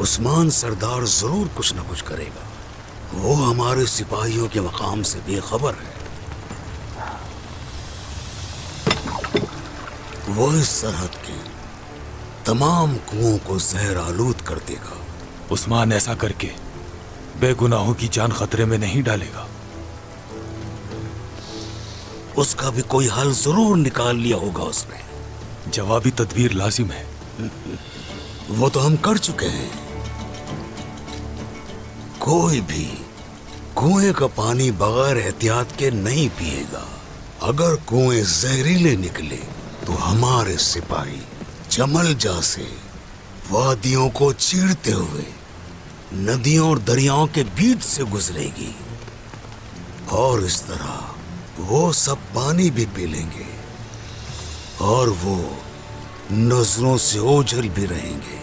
عثمان سردار ضرور کچھ نہ کچھ کرے گا. وہ ہمارے سپاہیوں کے مقام سے بے خبر ہے. وہ اس سرحد کے تمام کنووں کو زہر آلود کر دے گا. عثمان ایسا کر کے بے گناہوں کی جان خطرے میں نہیں ڈالے گا. اس کا بھی کوئی حل ضرور نکال لیا ہوگا اس نے. جوابی تدبیر لازم ہے. وہ تو ہم کر چکے ہیں. کوئی بھی کنویں کا پانی بغیر احتیاط کے نہیں پیے گا. اگر کنویں زہریلے نکلے تو ہمارے سپاہی جمل جا سے وادیوں کو چیرتے ہوئے ندیوں اور دریاؤں کے بیچ سے گزرے گی، اور اس طرح وہ سب پانی بھی پی لیں گے اور وہ نظروں سے اوجھل بھی رہیں گے.